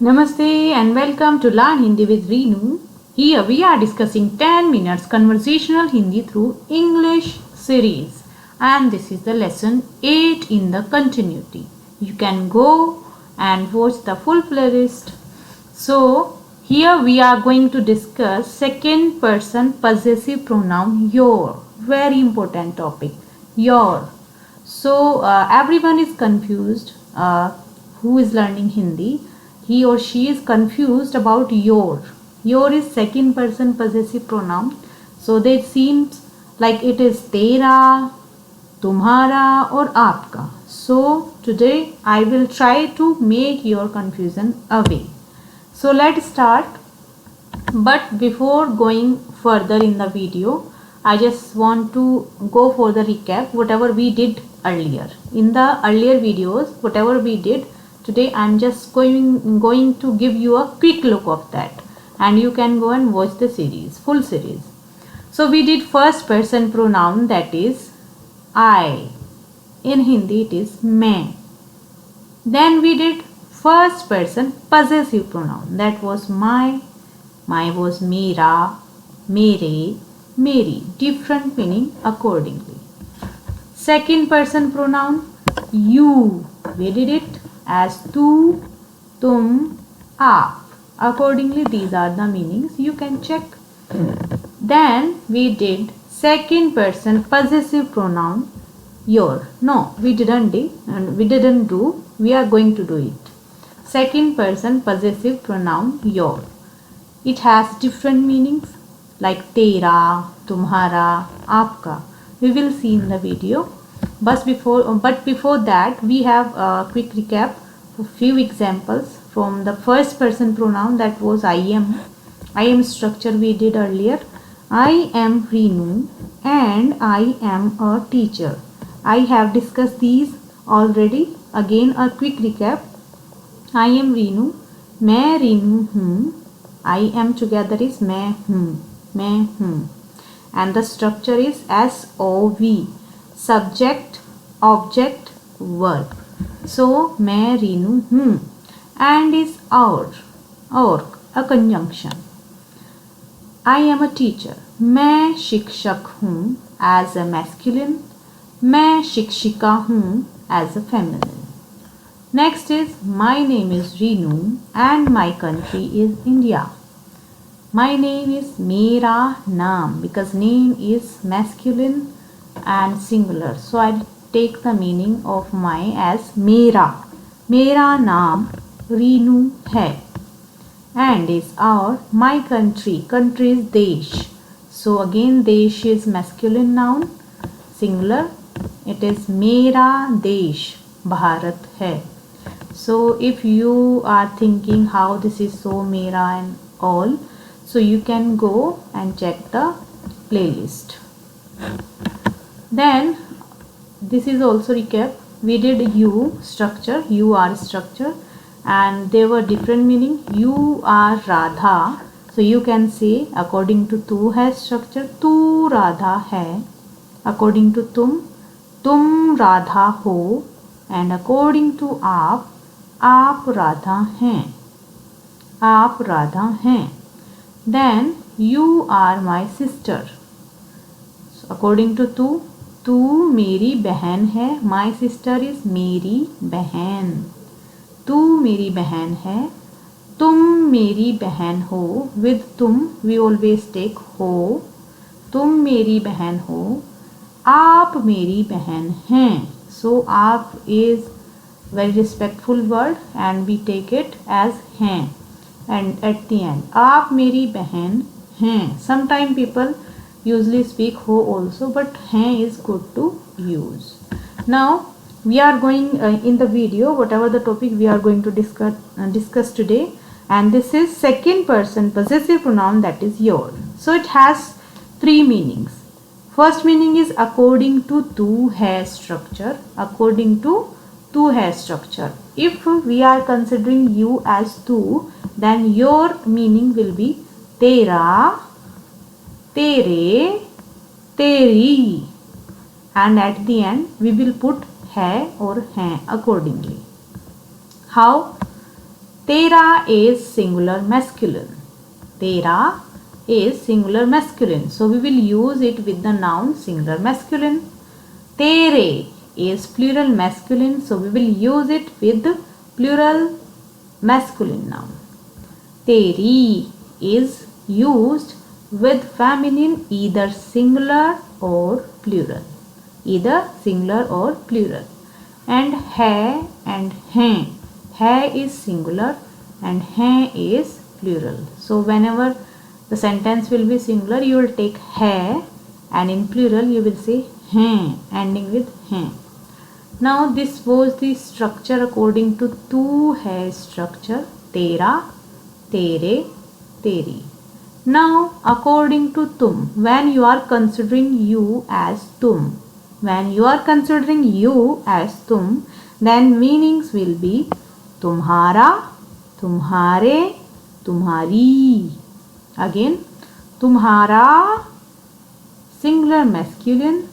Namaste and welcome to Learn Hindi with Reenu. Here we are discussing 10 minutes conversational Hindi through English series, and this is the lesson 8 in the continuity. You can go and watch the full playlist. So here we are going to discuss second person possessive pronoun your. Very important topic, your. So everyone is confused who is learning Hindi. He or she is confused about your. Your is second person possessive pronoun. So it seems like it is tera, tumhara or aapka. So today I will try to make your confusion away. So let's start. But before going further in the video, I just want to go for the recap whatever we did earlier. In the earlier videos, whatever we did, today I am just going to give you a quick look of that, and you can go and watch the series, full series. So we did first person pronoun, that is I. In Hindi it is main. Then we did first person possessive pronoun, that was my was mera, mere, meri, different meaning accordingly. Second person pronoun you, we did it as tu, tum, aap. Accordingly these are the meanings, you can check. Then we did second person possessive pronoun your. No, we didn't do, we are going to do it. Second person possessive pronoun your. It has different meanings like tera, tumhara, aapka. We will see in the video. But before that, we have a quick recap of few examples from the first person pronoun, that was I am. I am structure we did earlier. I am Reenu and I am a teacher. I have discussed these already. Again a quick recap. I am Reenu, मैं Reenu हूँ. I am together is मैं हूँ. And the structure is SOV, subject, object, verb. So मैं Reenu हूँ and is our, a conjunction. I am a teacher. मैं शिक्षक हूँ as a masculine. मैं शिक्षिका हूँ as a feminine. Next is my name is Reenu and my country is India. My name is Mera Naam, because name is masculine and singular. So I take the meaning of my as Mera. Mera Naam Reenu hai. And is our, my country. Country is Desh. So again Desh is masculine noun, singular. It is Mera Desh, Bharat hai. So if you are thinking how this is so Mera and all, so you can go and check the playlist. Then this is also recap. We did you structure, you are structure, and there were different meaning. You are Radha, so you can say according to tu hai structure, tu Radha hai. According to tum Radha ho. And according to आप राधा हैं. आप राधा हैं. Then you are my sister. So according to तू मेरी बहन है. My sister is मेरी बहन. तू मेरी बहन है. तुम मेरी बहन हो. With तुम we always take हो. तुम मेरी बहन हो. आप मेरी बहन हैं. So आप is very respectful word and we take it as हैं. And at the end, आप मेरी बहन हैं. Sometimes people usually speak ho also, but हैं is good to use. Now we are going in the video, whatever the topic we are going to discuss today, and this is second person possessive pronoun, that is your. So it has three meanings. First meaning is according to tu hai structure. According to tu hai structure. If we are considering you as tu, then your meaning will be tera, tere, teri, and at the end we will put hai or hain accordingly. How? Tera is singular masculine. Tera is singular masculine. So we will use it with the noun singular masculine. Tere is plural masculine. So we will use it with plural masculine noun. Teri is used with feminine either singular or plural. Either singular or plural. And hai and hain. Hai is singular and hain is plural. So whenever the sentence will be singular, you will take hai, and in plural you will say hain, ending with hain. Now this was the structure according to tu hai structure. Tera, tere, teri. Now according to tum, when you are considering you as tum, when you are considering you as tum, then meanings will be tumhara, tumhare, tumhari. Again, tumhara, singular masculine.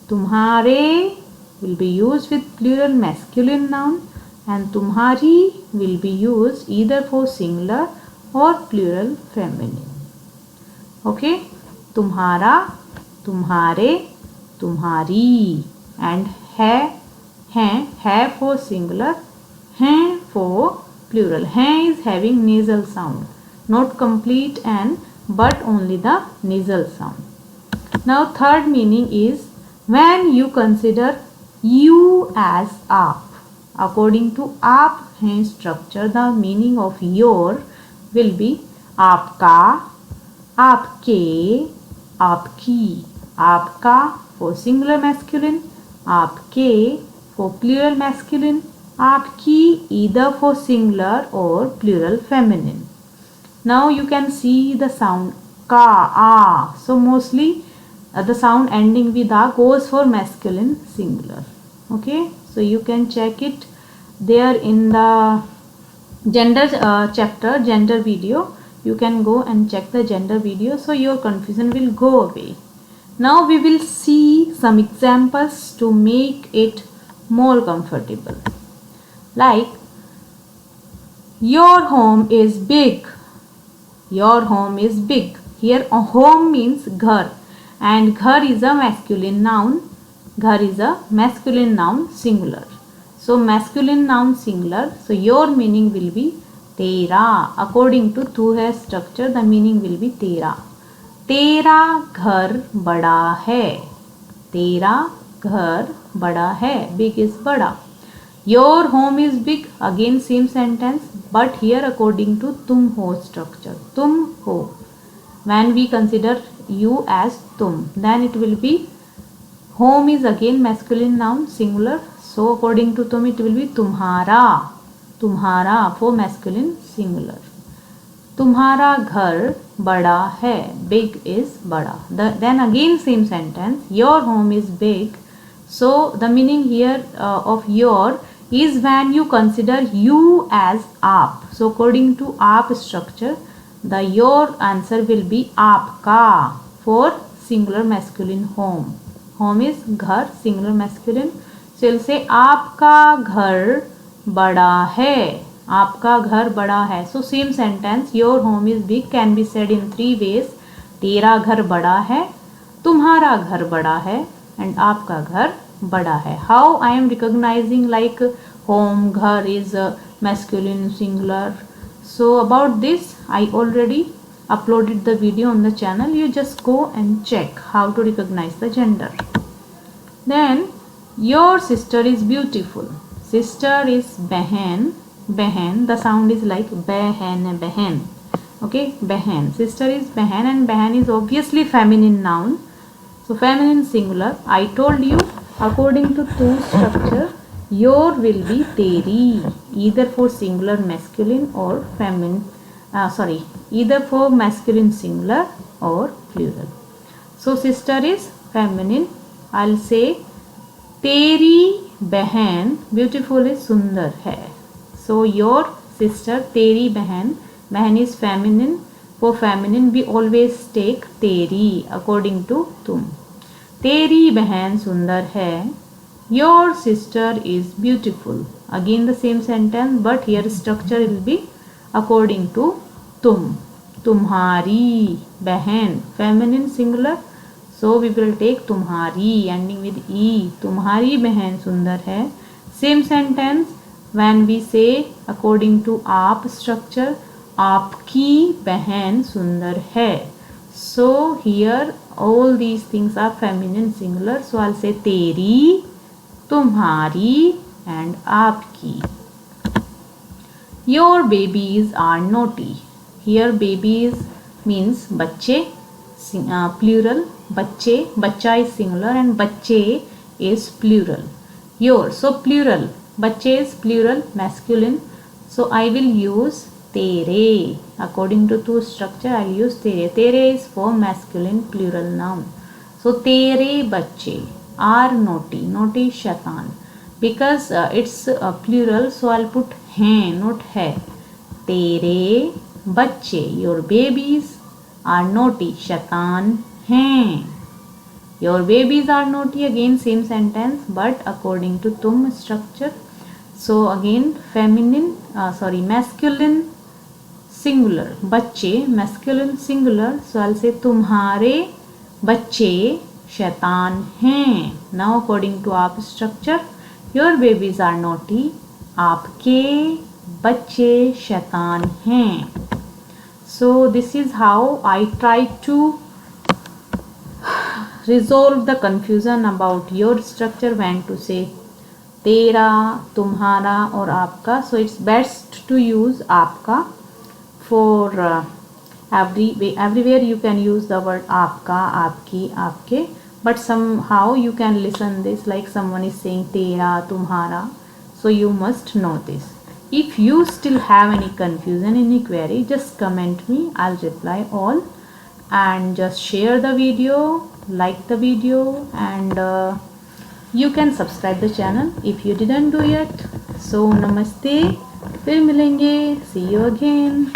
Tumhare will be used with plural masculine noun, and tumhari will be used either for singular or plural feminine. Okay, tumhara, tumhare, tumhari, and hai for singular, hain for plural. Hain is having nasal sound, not complete and but only the nasal sound. Now third meaning is when you consider you as aap. According to aap hai structure, the meaning of your will be aapka, aapke, aapki. Aapka for singular masculine, aapke for plural masculine, aapki either for singular or plural feminine. Now you can see the sound ka, a. So mostly the sound ending with a goes for masculine singular. Okay, so you can check it there in the gender chapter, gender video. You can go and check the gender video, so your confusion will go away. Now we will see some examples to make it more comfortable. Like, your home is big. Your home is big. Here home means ghar, and ghar is a masculine noun. Ghar is a masculine noun singular. So masculine noun singular. So your meaning will be tera. According to tu hai structure, the meaning will be tera. तेरा घर बड़ा है. तेरा घर बड़ा है. Big is बड़ा. Your home is big. Again same sentence, but here according to तुम हो structure. तुम हो. When we consider you as तुम, then it will be home is again masculine noun singular. So according to तुम it will be तुम्हारा. तुम्हारा for masculine singular. तुम्हारा घर बड़ा है. Big is बड़ा. Then again same sentence. Your home is big. So the meaning here of your is when you consider you as aap. So according to aap structure, the your answer will be aapka for singular masculine home. Home is ghar, singular masculine. So you'll say aapka ghar bada hai. आपका घर बड़ा है. So same sentence, your home is big can be said in three ways. तेरा घर बड़ा है, तुम्हारा घर बड़ा है, and आपका घर बड़ा है. How I am recognizing like home, घर is masculine singular. So about this I already uploaded the video on the channel. You just go and check how to recognize the gender. Then your sister is beautiful. Sister is बहन. Behen, the sound is like behen. Okay, behen. Sister is behen, and behen is obviously feminine noun. So feminine singular. I told you according to tu structure, your will be teri, either for singular masculine or feminine. Either for masculine singular or plural. So sister is feminine. I'll say teri behen beautiful is sundar hai. So your sister teri बहन. बहन is feminine. For feminine we always take teri according to तुम. तेरी बहन सुंदर है. Your sister is beautiful. Again the same sentence, but here structure will be according to tum. Tumhari बहन feminine singular, so we will take tumhari ending with e. तुम्हारी बहन सुंदर है. Same sentence when we say according to आप structure, आपकी बहन सुंदर है. So here all these things are feminine singular, so I'll say तेरी, तुम्हारी and आपकी. Your babies are naughty. Here babies means बच्चे, plural. बच्चे, बच्चा is singular and बच्चे is plural. Your, so plural. बच्चे is plural, masculine. So I will use तेरे. According to two structure, I will use तेरे. तेरे is for masculine plural noun. So तेरे बच्चे are naughty. Naughty शैतान. Because it's plural, so I'll put हैं, not है. तेरे बच्चे, your babies are naughty. शैतान हैं. Your babies are naughty, again same sentence but according to तुम structure. So again feminine, masculine singular. बच्चे masculine singular, so I'll say तुम्हारे बच्चे शैतान हैं. Now according to आप structure, your babies are naughty. आपके बच्चे शैतान हैं. So this is how I try to resolve the confusion about your structure when to say तेरा, तुम्हारा और आपका. So it's best to use आपका. For everywhere you can use the word आपका, आपकी, आपके, but somehow you can listen this like someone is saying तेरा, तुम्हारा. So you must know this. If you still have any confusion, any query, just comment me. I'll reply all. And just share the video, like the video, and you can subscribe the channel if you didn't do yet. So namaste, फिर मिलेंगे. See you again.